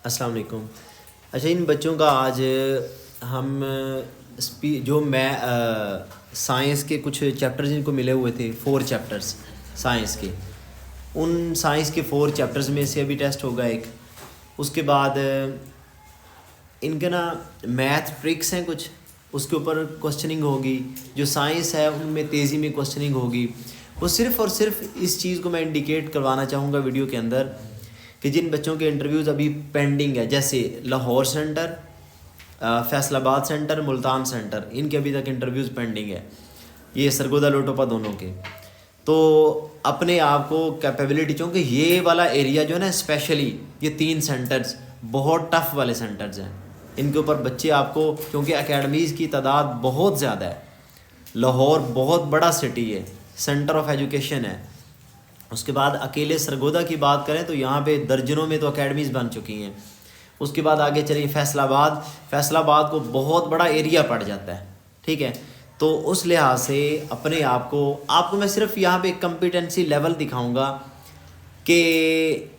अस्सलाम वालेकुम। अच्छा, इन बच्चों का आज हम जो मैं साइंस के कुछ चैप्टर्स इनको मिले हुए थे, 4 चैप्टर्स साइंस के। उन साइंस के 4 चैप्टर्स में से अभी टेस्ट होगा एक। उसके बाद इनके ना मैथ ट्रिक्स हैं कुछ, उसके ऊपर क्वेश्चनिंग होगी। जो साइंस है उनमें तेज़ी में क्वेश्चनिंग होगी। वो सिर्फ़ और सिर्फ इस चीज़ को मैं इंडिकेट करवाना चाहूँगा वीडियो के अंदर कि जिन बच्चों के इंटरव्यूज़ अभी पेंडिंग है, जैसे Lahore centre, Faisalabad centre, Multan centre, इनके अभी तक इंटरव्यूज़ पेंडिंग है, ये सरगोदा लोटोपा दोनों के। तो अपने आप को कैपेबिलिटी, क्योंकि ये वाला एरिया जो है ना, स्पेशली ये 3 सेंटर्स बहुत टफ़ वाले सेंटर्स हैं। इनके ऊपर बच्चे आपको, क्योंकि एकेडमीज़ की तादाद बहुत ज़्यादा है, लाहौर बहुत बड़ा सिटी है, सेंटर ऑफ एजुकेशन है। उसके बाद अकेले सरगोदा की बात करें तो यहाँ पे दर्जनों में तो अकेडमीज़ बन चुकी हैं। उसके बाद आगे चलिए फैसलाबाद को बहुत बड़ा एरिया पड़ जाता है, ठीक है। तो उस लिहाज से अपने आपको मैं सिर्फ यहाँ पे कम्पिटेंसी लेवल दिखाऊंगा कि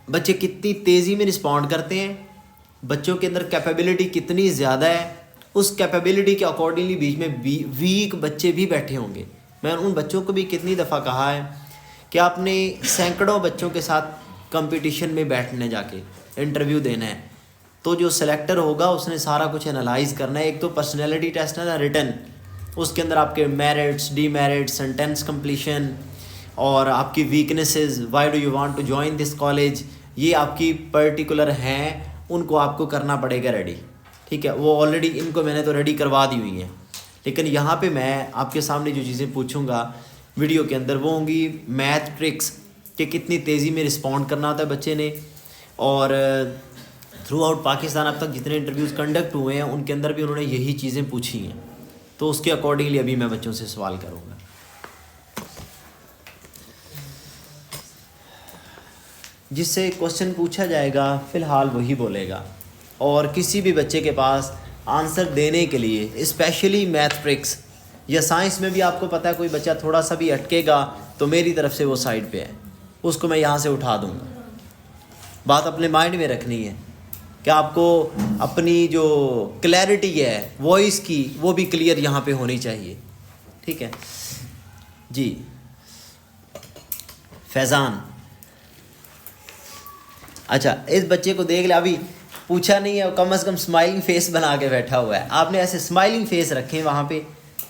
बच्चे कितनी तेज़ी में रिस्पॉन्ड करते हैं, बच्चों के अंदर कैपेबिलिटी कितनी ज़्यादा है। उस कैपेबिलिटी के अकॉर्डिंगली बीच में वीक बच्चे भी बैठे होंगे। मैं उन बच्चों को भी कितनी दफ़ा कहा है कि आपने सैकड़ों बच्चों के साथ कंपटीशन में बैठने जाके इंटरव्यू देना है, तो जो सिलेक्टर होगा उसने सारा कुछ एनालाइज करना है। एक तो पर्सनैलिटी टेस्ट है ना, रिटन, उसके अंदर आपके मेरिट्स, डीमेरिट्स, सेंटेंस कंप्लीशन और आपकी weaknesses, why do you want to join this college, ये आपकी पर्टिकुलर हैं, उनको आपको करना पड़ेगा रेडी, ठीक है। वो ऑलरेडी इनको मैंने तो रेडी करवा दी हुई हैं, लेकिन यहाँ पे मैं आपके सामने जो चीज़ें पूछूंगा वीडियो के अंदर वो होंगी मैथ ट्रिक्स, कि कितनी तेज़ी में रिस्पॉन्ड करना होता है बच्चे ने। और थ्रू आउट पाकिस्तान अब तक जितने इंटरव्यूज़ कंडक्ट हुए हैं उनके अंदर भी उन्होंने यही चीज़ें पूछी हैं, तो उसके अकॉर्डिंगली अभी मैं बच्चों से सवाल करूँगा। जिससे क्वेश्चन पूछा जाएगा फ़िलहाल वही बोलेगा, और किसी भी बच्चे के पास आंसर देने के लिए, स्पेशली मैथ ट्रिक्स या साइंस में भी आपको पता है कोई बच्चा थोड़ा सा भी अटकेगा तो मेरी तरफ से वो साइड पे है, उसको मैं यहाँ से उठा दूँगा। बात अपने माइंड में रखनी है कि आपको अपनी जो क्लैरिटी है वॉइस की, वो भी क्लियर यहाँ पे होनी चाहिए, ठीक है जी। फैज़ान, अच्छा इस बच्चे को देख ले, अभी पूछा नहीं है, कम से कम स्माइलिंग फेस बना के बैठा हुआ है। आपने ऐसे स्माइलिंग फेस रखे हैं वहाँ पे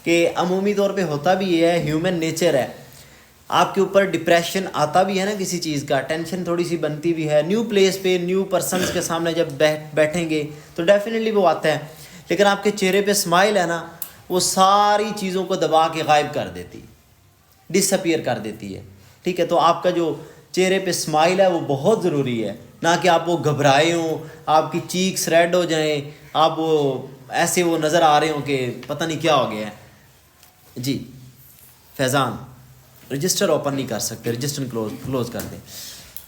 कि अमूमी तौर पे होता भी ये है, ह्यूमन नेचर है। आपके ऊपर डिप्रेशन आता भी है ना किसी चीज़ का, टेंशन थोड़ी सी बनती भी है, न्यू प्लेस पे न्यू पर्सन्स के सामने जब बैठेंगे तो डेफिनेटली वो आता है। लेकिन आपके चेहरे पे स्माइल है ना, वो सारी चीज़ों को दबा के गायब कर देती, डिसअपियर कर देती है, ठीक है। तो आपका जो चेहरे पे स्माइल है वो बहुत ज़रूरी है, ना कि आप वो घबराए हों, आपकी चीक्स रेड हो जाएं, आप वो ऐसे वो नज़र आ रहे हो कि पता नहीं क्या हो गया है जी। फैज़ान, रजिस्टर ओपन नहीं कर सकते, रजिस्टर क्लोज कर दें।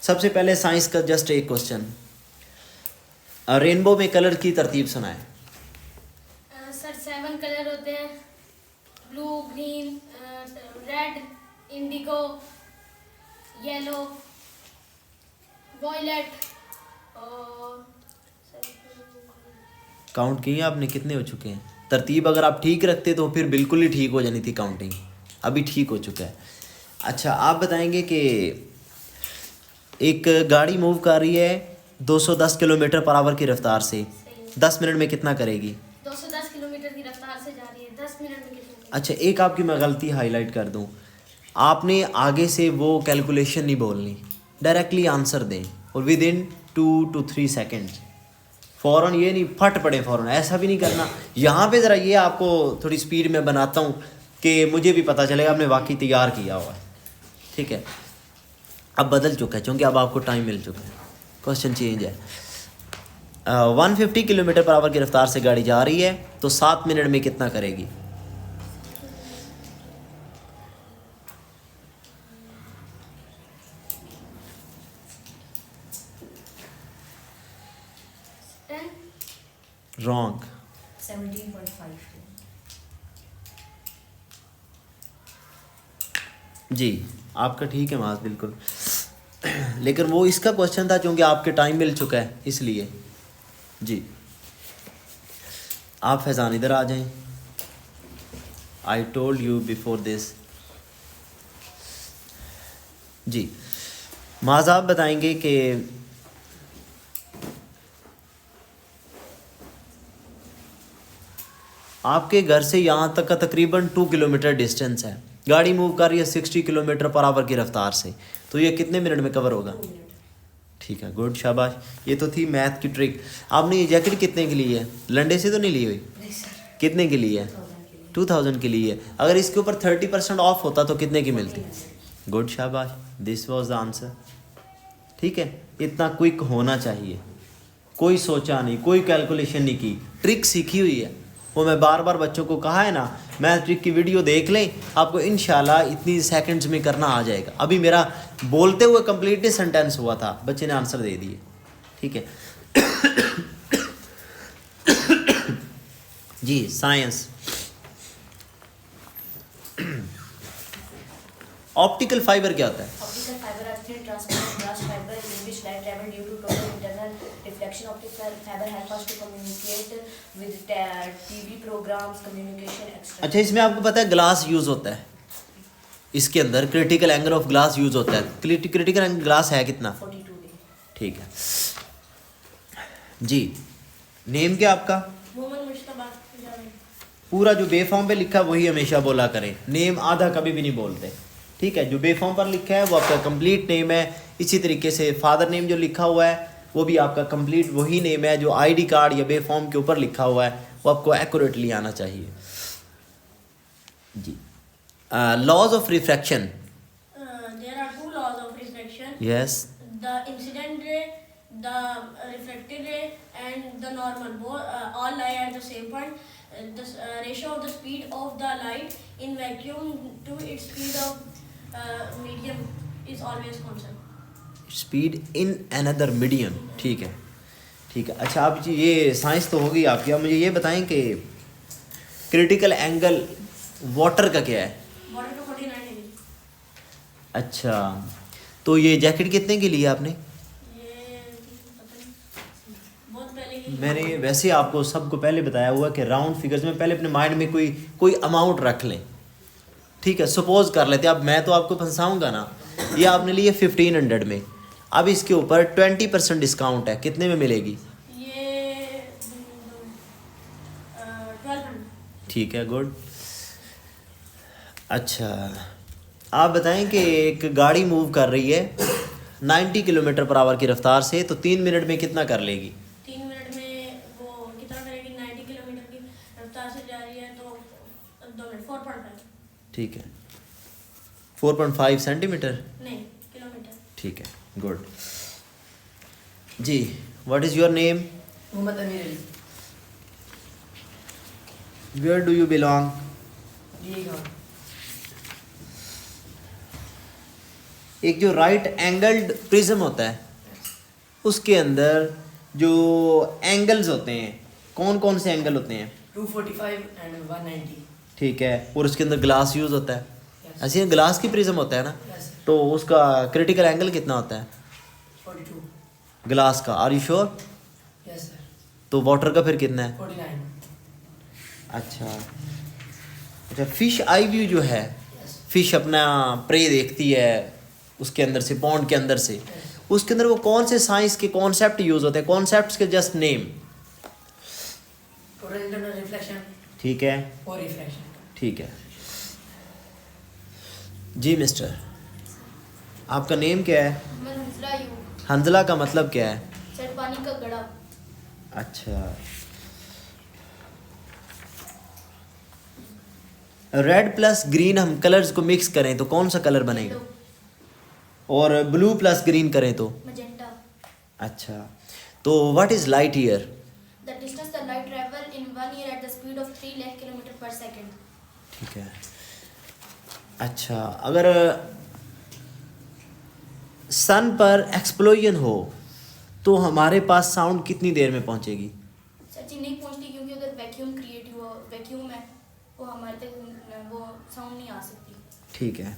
सबसे पहले साइंस का जस्ट एक क्वेश्चन, रेनबो में कलर की तरतीब सुनाएं। सर 7 कलर होते हैं, blue, green, red, indigo, yellow, violet और काउंट किए आपने, कितने हो चुके हैं? तरतीब अगर आप ठीक रखते तो फिर बिल्कुल ही ठीक हो जानी थी काउंटिंग, अभी ठीक हो चुका है। अच्छा, आप बताएंगे कि एक गाड़ी मूव कर रही है 210 किलोमीटर पर आवर की रफ्तार से, 10 मिनट में कितना करेगी? 210 किलोमीटर की रफ्तार से जा रही है, 10 मिनट में कितनी? अच्छा, एक आपकी मैं गलती हाईलाइट कर दूं, आपने आगे से वो कैलकुलेशन नहीं बोलनी, डायरेक्टली आंसर दें और विद इन 2 to 3 सेकेंड्स। फ़ौरन ये नहीं फट पड़े फ़ौरन, ऐसा भी नहीं करना। यहाँ पे ज़रा ये आपको थोड़ी स्पीड में बनाता हूँ कि मुझे भी पता चलेगा आपने वाकई तैयार किया हुआ है, ठीक है। अब बदल चुका है क्योंकि अब आपको टाइम मिल चुका है, क्वेश्चन चेंज है। 150 किलोमीटर पर आवर की रफ्तार से गाड़ी जा रही है तो 7 मिनट में कितना करेगी? रॉन्ग, 17.5 जी आपका ठीक है मास, बिल्कुल लेकिन वो इसका क्वेश्चन था क्योंकि आपके टाइम मिल चुका है इसलिए। जी आप फैज़ान इधर आ जाएं। I told you before this. जी माज़ आप बताएंगे कि आपके घर से यहाँ तक का तकरीबन 2 किलोमीटर डिस्टेंस है, गाड़ी मूव कर रही है 60 किलोमीटर पर आवर की रफ्तार से, तो ये कितने मिनट में कवर होगा? 2 मिनट। ठीक है, गुड, शाबाश। ये तो थी मैथ की ट्रिक। आपने ये जैकेट कितने की ली है? लंडे से तो नहीं ली हुई? नहीं सर, कितने की ली है? 2000 की ली है। अगर इसके ऊपर 30% ऑफ होता तो कितने की मिलती? गुड, शाबाश, दिस वाज द आंसर। ठीक है, इतना क्विक होना चाहिए, कोई सोचा नहीं, कोई कैलकुलेशन नहीं की, ट्रिक सीखी हुई है। वो मैं बार बार बच्चों को कहा है ना, मैथ ट्रिक की वीडियो देख लें, आपको इंशाल्लाह इतनी सेकंड्स में करना आ जाएगा। अभी मेरा बोलते हुए कंप्लीटली सेंटेंस हुआ था, बच्चे ने आंसर दे दिए। ठीक है जी साइंस। ऑप्टिकल फाइबर क्या होता है? Optical fiber are thin transparent glass fiber in which light travel due to total internal reflection. Optical fiber help us to communicate with TV programs, communication, etc. अच्छा, इसमें आपको पता है ग्लास यूज़ होता है, इसके अंदर critical angle of glass use होता है। क्रिटिकल एंगल ग्लास है कितना? 42 degree. ठीक है जी। नेम क्या आपका? मोहम्मद मुश्तबा जावेद। पूरा जो बेफॉर्म पे लिखा है वही हमेशा बोला करें, नेम आधा कभी भी नहीं बोलते। ठीक है, जो बेफॉर्म पर लिखा है वो आपका कंप्लीट नेम है। इसी तरीके से फादर नेम जो लिखा हुआ है वो भी आपका कंप्लीट वही नेम है जो आईडी कार्ड या बेफॉर्म के ऊपर लिखा हुआ है, वो आपको एक्यूरेटली आना चाहिए जी। Laws of refraction. There are two laws of refraction. Yes. The incident ray, the refracted ray, and the normal. Both all lie at the same point. The ratio of the speed of the light in vacuum to its speed of medium is always constant. Speed in another medium. ठीक है, ठीक है। अच्छा, आप जी ये science तो होगी आपकी, आप मुझे ये बताएं कि क्रिटिकल एंगल वाटर का क्या है? Water to 49 degree. अच्छा, तो ये जैकेट कितने की ली है आपने? ये पता नहीं, बहुत पहले की। मैंने वैसे आपको सबको पहले बताया हुआ कि राउंड फिगर्स में पहले अपने माइंड में कोई अमाउंट रख लें। ठीक है, सपोज कर लेते हैं, अब मैं तो आपको फंसाऊंगा ना। ये आपने लिए 1500 में, अब इसके ऊपर 20% डिस्काउंट है, कितने में मिलेगी? ये 1200. ठीक है, गुड। अच्छा, आप बताएं कि एक गाड़ी मूव कर रही है 90 किलोमीटर पर आवर की रफ्तार से, तो 3 मिनट में कितना कर लेगी? 3 मिनट में वो कितना करेगी? 90 किलोमीटर की रफ्तार से जा रही है तो 2 मिनट 4.5. ठीक है, 4.5 सेंटीमीटर। नहीं, किलोमीटर. ठीक है, गुड जी। What is your name? Mohammad Amir Ali. Where do you belong? जी हाँ। एक जो राइट एंगल्ड प्रिज्म होता है उसके अंदर जो एंगल्स होते हैं, कौन कौन से एंगल होते हैं? 245 एंड 190। ठीक है, और उसके अंदर ग्लास यूज़ होता है। Yes. ऐसे ही ग्लास की प्रिज्म होता है ना, Yes. तो उसका क्रिटिकल एंगल कितना होता है 42। ग्लास का? Are you sure? Yes sir. तो वाटर का फिर कितना है? 49। अच्छा अच्छा, फिश आई व्यू जो है, यस। फिश अपना प्रे देखती है उसके अंदर से, पॉन्ड के अंदर से, उसके अंदर वो कौन से साइंस के कॉन्सेप्ट यूज़ होते हैं? कॉन्सेप्ट्स के just name. Total internal reflection ठीक है, और रिफ्रैक्शन। ठीक है जी। मिस्टर, आपका नेम क्या है? मोहम्मद हंसला यूब। हंजला का मतलब क्या है? सर पानी का गड़ा। अच्छा, रेड प्लस ग्रीन हम कलर्स को मिक्स करें तो कौन सा कलर बनेगा? और ब्लू प्लस ग्रीन करें तो? मजेंटा। अच्छा, तो what is light year? The distance the light travel in 1 year at the speed of 3 lakh kilometer per second. ठीक है। अच्छा, अगर सन पर एक्सप्लोजन हो तो हमारे पास साउंड कितनी देर में पहुंचेगी? सर जी नहीं पहुंचती क्योंकि उधर वैक्यूम क्रिएट हुआ, वैक्यूम है, वो हमारे तक वो साउंड नहीं आ सकती। ठीक है।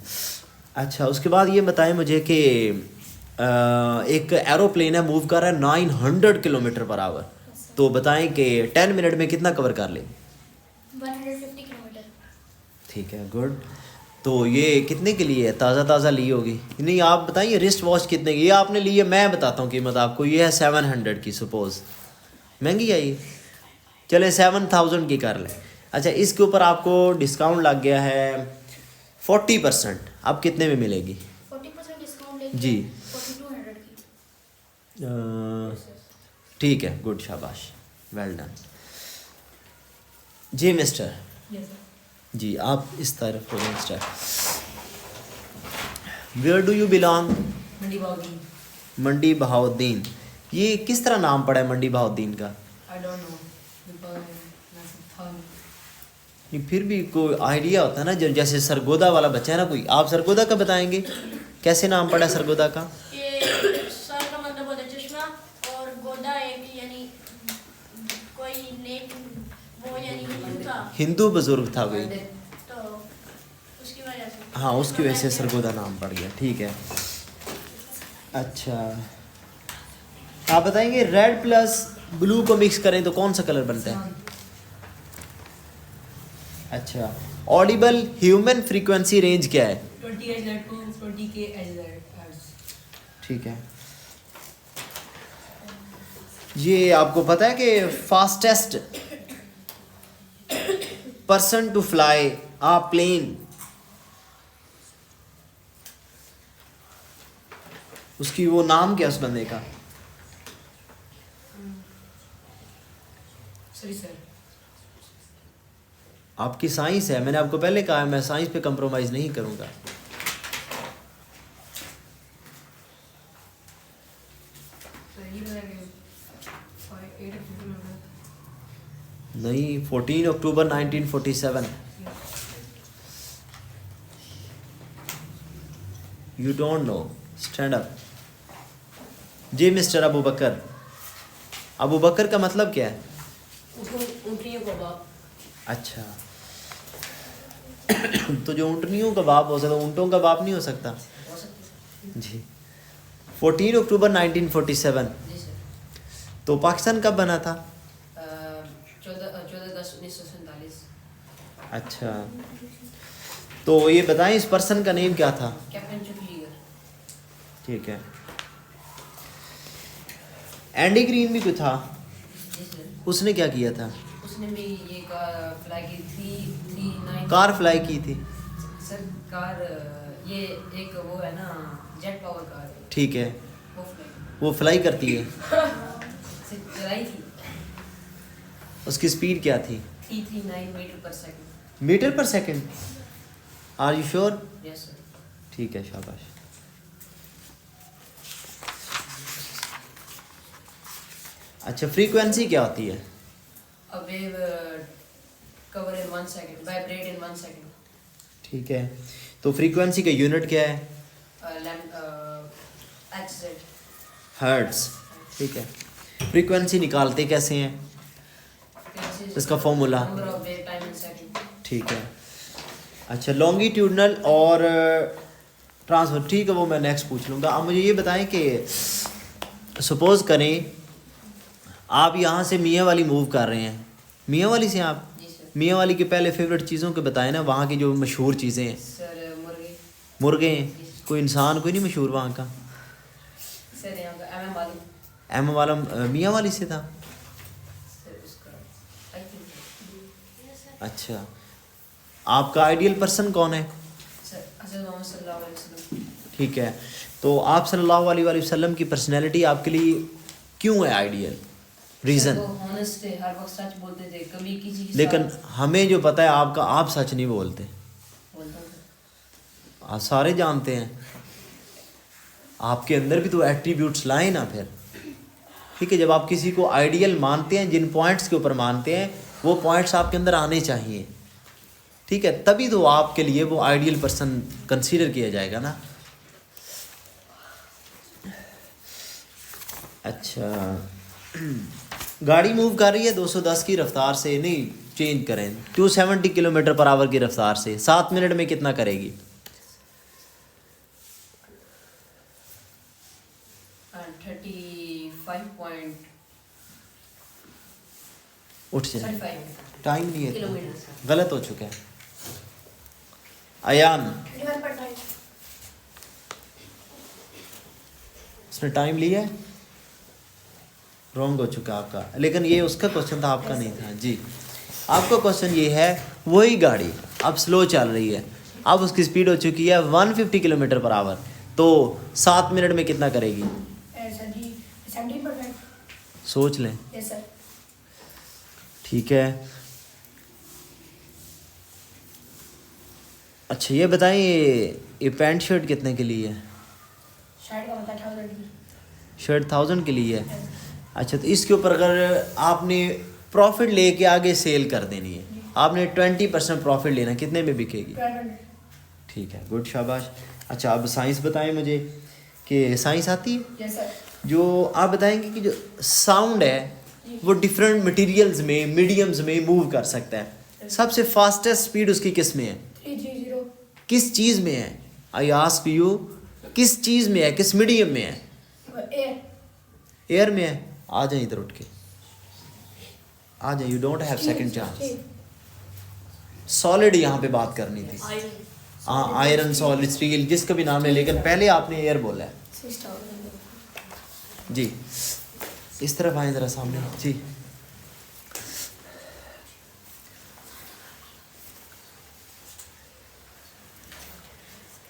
अच्छा, उसके बाद ये बताएं मुझे कि एक एरोप्लेन है मूव कर रहा है 900 किलोमीटर पर आवर, तो बताएं कि 10 मिनट में कितना कवर कर ले? 150 किलोमीटर। ठीक है, गुड। तो ये कितने के लिए है? ताज़ा ली होगी? नहीं, आप बताइए रिस्ट वॉच कितने की? ये आपने ली है, मैं बताता हूँ कीमत आपको। ये है 700 की, सपोज़ महंगी है ये, चले 7000 की कर लें। अच्छा, इसके ऊपर आपको डिस्काउंट लग गया है 40%, अब कितने में मिलेगी? 40% डिस्काउंट जी। 4200 की। ठीक है, गुड, शाबाश, वेल डन। जी मिस्टर, Yes, sir. जी आप इस तरफ हो mister. Where do you belong? Mandi Bhavdi. Mandi Bahauddin. ये किस तरह नाम पड़ा है मंडी बहाउद्दीन का? I don't know. Because that's a fun. नहीं, फिर भी कोई आइडिया होता है ना, जब जैसे सरगोदा वाला बच्चा है ना कोई, आप सरगोदा का बताएंगे कैसे नाम पड़ा है सरगोदा का? ये सर का मतलब होता है चश्मा, और गोदा एक यानी कोई नेक वो यानी हिंदू था, हिंदू बुजुर्ग था कोई, तो उसकी वजह से। हाँ उसकी वजह से सरगोदा नाम पड़ गया। ठीक है, अच्छा आप बताएंगे रेड प्लस ब्लू को मिक्स करें तो कौन सा कलर बनता है? अच्छा, ऑडिबल ह्यूमन फ्रीक्वेंसी रेंज क्या है? 20 Hz to 20K Hz. ठीक है, ये आपको पता है कि fastest person to fly a plane, उसकी वो नाम क्या उस बंदे का? Sorry, sir. आपकी साइंस है, मैंने आपको पहले कहा है मैं साइंस पे कंप्रोमाइज़ नहीं करूँगा। So ये बता के 8 April में नहीं, 14 अक्टूबर 1947। You don't know, stand up. जी मिस्टर अबू बकर, अबू बकर का मतलब क्या है? ऊँटनियों का बाप. अच्छा तो जो ऊँटनियों का बाप हो सकता, ऊँटों का बाप नहीं हो सकता? हो सकती है. जी। 14 अक्टूबर 1947। जी सर. तो पाकिस्तान कब बना था? 14/10/1947. अच्छा, तो ये बताएं इस पर्सन का नेम क्या था? कैप्टन चुकलीगर. ठीक है, एंडी ग्रीन भी कोई था, जी सर. उसने क्या किया था? उसने भी ये कार फ्लाई की 339. कार फ्लाई की थी। सर कार ये एक वो है ना जेट पावर कार है. ठीक है, वो वो फ्लाई करती है, से चलाई थी. उसकी स्पीड क्या थी? 339 metre per second. Metre per second? Are you sure? Yes sir. ठीक है, शाबाश। अच्छा, फ्रीक्वेंसी क्या होती है? A wave cover in 1 second, vibrate in 1 second. ठीक है, तो फ्रीक्वेंसी का यूनिट क्या है? HZ. हर्ट्स। ठीक है, फ्रीक्वेंसी निकालते कैसे हैं? इसका formula? Number of wave time in second. ठीक है, अच्छा लॉन्गिट्यूडनल और ट्रांसफर, ठीक है वो मैं नेक्स्ट पूछ लूँगा। आप मुझे ये बताएं कि सपोज़ करें आप यहाँ से मियाँ वाली मूव कर रहे हैं, मियाँ वाली से आप जी सर. मियाँ वाली के पहले फेवरेट चीज़ों के बताएं ना, वहाँ की जो मशहूर चीज़ें हैं। सर मुर्गे. मुर्गे हैं, कोई इंसान कोई नहीं मशहूर वहाँ का? सर यहाँ का MM वाली. एम वाला मियाँ वाली से था। सर उसका I think. अच्छा, आपका आइडियल पर्सन कौन है? सर हज़रत मोहम्मद सल्लल्लाहु अलैहि वसल्लम. ठीक है, तो आप सल्लल्लाहु अलैहि वसल्लम की पर्सनैलिटी आपके लिए क्यों है आइडियल? रीज़न? वो honest थे, हर वक्त सच बोलते थे, कभी किसी के लेकिन साथ हमें जो पता है आपका, आप सच नहीं बोलते, बोलता था. आप सारे जानते हैं। आपके अंदर भी तो एट्रीब्यूट्स लाए ना फिर। ठीक है, जब आप किसी को आइडियल मानते हैं, जिन पॉइंट्स के ऊपर मानते हैं वो पॉइंट्स आपके अंदर आने चाहिए। ठीक है, तभी तो आपके लिए वो आइडियल पर्सन कंसीडर किया जाएगा ना। अच्छा गाड़ी मूव कर रही है 210 की रफ्तार से, नहीं चेंज करें, 270 किलोमीटर पर आवर की रफ्तार से 7 मिनट में कितना करेगी? उठ जाए, 35 टाइम नहीं है, किलोमीटर। गलत हो चुका है। अयान, 21.5। उसने टाइम लिया है, रॉन्ग हो चुका आपका, लेकिन ये उसका क्वेश्चन था, आपका नहीं था जी। आपका क्वेश्चन ये है, वही गाड़ी अब स्लो चल रही है, अब उसकी स्पीड हो चुकी है 150 किलोमीटर पर आवर, तो 7 मिनट में कितना करेगी? सर जी 17%। सोच लें। Yes sir. ठीक है, अच्छा ये बताएं, ये पैंट शर्ट कितने के लिए है? शर्ट का मतलब 1000 की। शर्ट 1000 के लिए है। अच्छा, तो इसके ऊपर अगर आपने प्रॉफिट लेके आगे सेल कर देनी है, आपने 20% प्रॉफिट लेना, कितने में बिकेगी? 1200। ठीक है, गुड, शाबाश। अच्छा, अब साइंस बताएं मुझे, कि साइंस आती है? Yes sir. जो आप बताएंगे कि जो साउंड है वो डिफरेंट मटेरियल्स में, मीडियम्स में मूव कर सकता है, सबसे फास्टेस्ट स्पीड उसकी किस में है? 330। किस चीज़ में है? आई आस्क यू, किस चीज़ में है, किस मीडियम में है? एयर। एयर में है। आ जाए इधर उठ के, आ जाए, you don't have second chance. Solid यहाँ पे बात करनी थी, हाँ, आयरन, सॉलिड, स्टील, जिसका भी नाम है, लेकिन पहले आपने एयर बोला है 6000। जी। इस तरफ आए ज़रा सामने जी।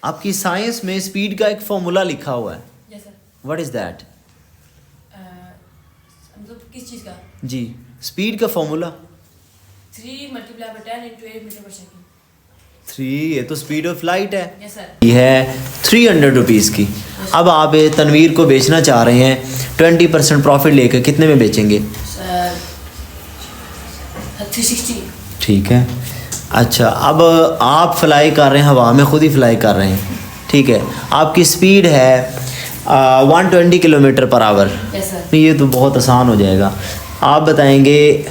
आपकी साइंस में स्पीड का एक फॉर्मूला लिखा हुआ है, yes sir. What is that? मतलब किस चीज़ का? जी, स्पीड का formula 3 multiply by 10 into 8 metre per second. 3, ये तो स्पीड ऑफ लाइट है। Yes sir. ये है 300 रुपीज़ की। अब आप ये तनवीर को बेचना चाह रहे हैं, 20% प्रॉफिट लेकर कितने में बेचेंगे? सर 360। ठीक है। अच्छा, अब आप फ्लाई कर रहे हैं, हवा में खुद ही फ्लाई कर रहे हैं, ठीक है, आपकी स्पीड है 120 kilometre per hour. Yes sir. ये तो बहुत आसान हो जाएगा। आप बताएंगे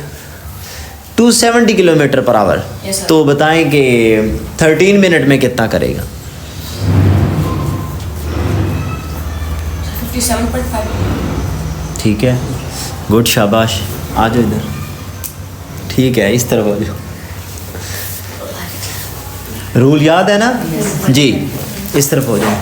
270 kilometre per hour, Yes, sir. तो बताएं कि 13 मिनट में कितना करेगा? 57.5। ठीक है, गुड, शाबाश। आ जाओ इधर, ठीक है, इस तरफ हो जाओ। रूल याद है ना जी? इस तरफ हो जाओ।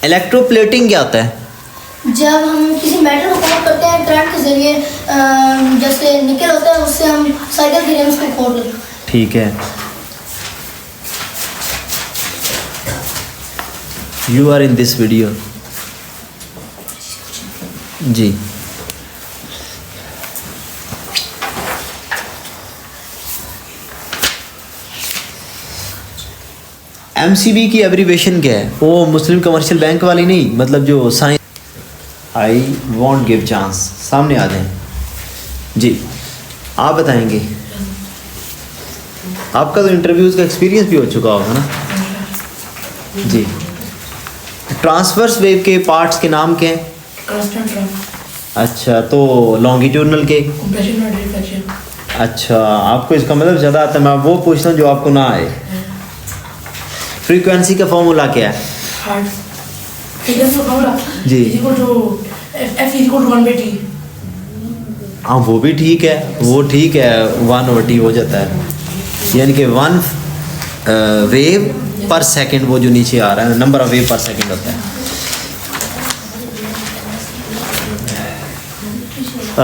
इलेक्ट्रोप्लेटिंग क्या होता है? जब हम किसी मेटल को कोट करते हैं करंट के जरिए, जैसे निकल होता है, उससे हम साइकिल के लिए उसको कोट करते हैं। ठीक है, you are in this video जी। MCB की एब्रीवेशन क्या है? वो मुस्लिम कमर्शियल बैंक वाली नहीं, मतलब जो science. I want give chance, सामने आ जाएं जी। आप बताएंगे, आपका तो इंटरव्यूज़ का एक्सपीरियंस भी हो चुका होगा ना जी। ट्रांसवर्स वेव के पार्ट्स के नाम क्या हैं? Constant drum. अच्छा, तो लॉन्गिट्यूडनल के? कंप्रेशन और रिफ्लेक्शन। अच्छा, आपको इसका मतलब ज़्यादा आता है, मैं वो पूछता हूँ जो आपको ना आए। फ्रीक्वेंसी का फॉर्मूला क्या है? हार्ट। फ्रीक्वेंसी का फॉर्मूला जी। Equal to F equal to 1/T। हाँ, वो भी ठीक है, वो ठीक है, 1/T हो जाता है, यानी कि 1 वेव पर सेकंड, वो जो नीचे आ रहा है, नंबर ऑफ वेव पर सेकंड होता है।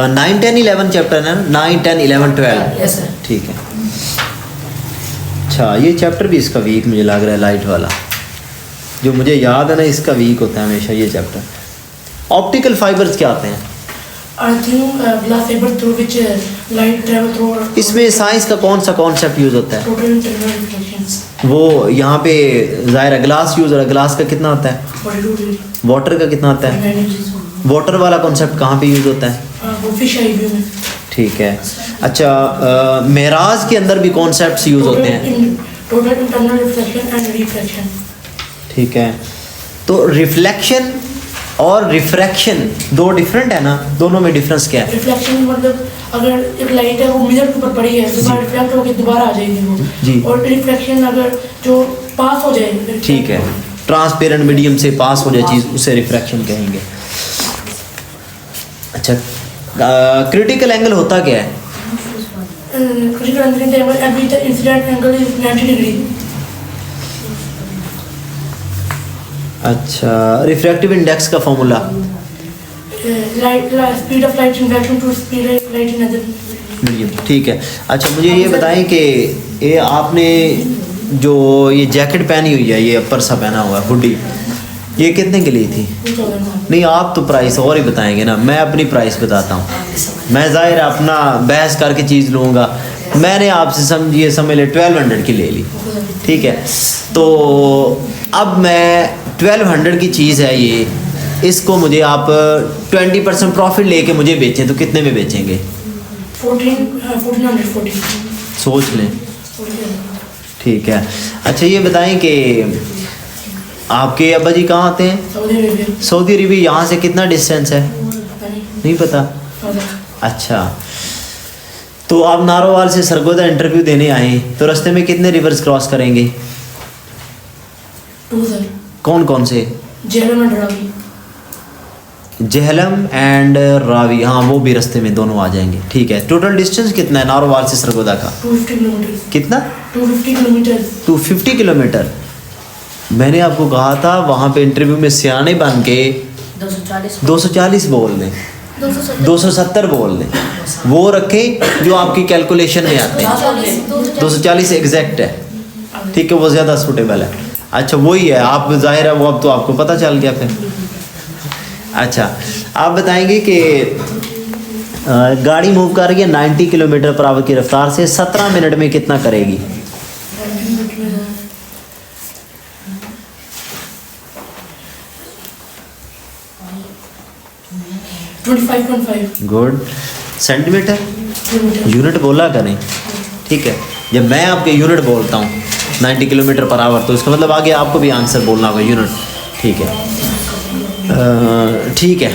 9, 10, 11 चैप्टर है ना, 9, 10, 11, 12। Yes sir. ठीक है। अच्छा, ये चैप्टर भी इसका वीक मुझे लग रहा है, लाइट वाला जो मुझे याद है ना, इसका वीक होता है हमेशा ये चैप्टर। ऑप्टिकल फाइबर्स क्या होते हैं? Earthing glass fibre through which light travel through. इसमें साइंस का कौन सा कॉन्सेप्ट यूज़ होता है? Total internal reflections. वो यहाँ पे ज़ाहिर है ग्लास यूज़ हो रहा है, ग्लास का कितना होता है? 42 डिग्री। वाटर का कितना होता है? 9 इंचेस। वाटर वाला कॉन्सेप्ट कहाँ पे यूज़ होता है? वो फिश आई व्यू में। ठीक है। अच्छा, मेराज के अंदर भी कॉन्सेप्ट्स यूज़ होते हैं। Total internal reflection and reflection. ठीक है, तो रिफ्लेक्शन और रिफ्रैक्शन दो डिफरेंट है ना, दोनों में डिफरेंस क्या है? रिफ्लेक्शन मतलब अगर एक लाइट है वो मिरर के ऊपर पड़ी है दोबारा रिफ्लेक्ट होकर दोबारा आ जाएगी जी। वो, और रिफ्लेक्शन अगर जो पास हो जाए ठीक है, ट्रांसपेरेंट मीडियम से पास हो जाए चीज़ उसे रिफ्रैक्शन कहेंगे। अच्छा, क्रिटिकल एंगल होता क्या है? Critical angle every the incident angle is 90 degree. अच्छा, रिफ्रैक्टिव इंडेक्स का formula? Light speed of light in vacuum to speed light in other medium, ठीक है। अच्छा, मुझे ये बताएं कि ये आपने जो ये जैकेट पहनी हुई है, ये अपर सा पहना हुआ है हुडी, ये कितने के लिए थी? नहीं, आप तो प्राइस और ही बताएंगे ना, मैं अपनी प्राइस बताता हूँ। मैं ज़ाहिर अपना बहस करके चीज़ लूँगा, मैंने आपसे समझिए समझ ले 1200 की ले ली, ठीक है। तो अब मैं 1200 की चीज़ है ये, इसको मुझे आप 20% प्रॉफिट लेके मुझे बेचें तो कितने में बेचेंगे? 1440 सोच लें, ठीक है। अच्छा, ये बताएं कि आपके अब्बा जी कहाँ आते हैं? Saudi Arabia. Saudi Arabia. यहाँ से कितना डिस्टेंस है? पता नहीं। नहीं पता। पता। अच्छा, तो आप नारोवाल से सरगोदा इंटरव्यू देने आए तो रास्ते में कितने रिवर्स क्रॉस करेंगे? 2 सर। कौन कौन से? जेहलम एंड रावी। जहलम एंड रावी, हाँ वो भी रास्ते में दोनों आ जाएंगे, ठीक है। टोटल डिस्टेंस कितना है नारोवाल से सरगोदा का? 250 किलोमीटर। कितना? 250 किलोमीटर। 250 किलोमीटर। मैंने आपको कहा था वहाँ पे इंटरव्यू में सियाने बन के 240 बोल दें, 270 बोल दें, वो रखे जो आपकी कैलकुलेशन में आते हैं। 240 एग्जैक्ट है, ठीक है, वो ज़्यादा सूटेबल है। अच्छा, वही है, आप जाहिर है वो अब तो आपको पता चल गया फिर। अच्छा, आप बताएंगे कि गाड़ी मूव कर रही है 90 किलोमीटर पर आवर की रफ्तार से 17 मिनट में कितना करेगी? 25.5 गुड। सेंटीमीटर? यूनिट बोला करें, ठीक है। जब मैं आपके यूनिट बोलता हूँ 90 किलोमीटर पर आवर, तो इसका मतलब आगे आपको भी आंसर बोलना होगा यूनिट, ठीक है। ठीक है।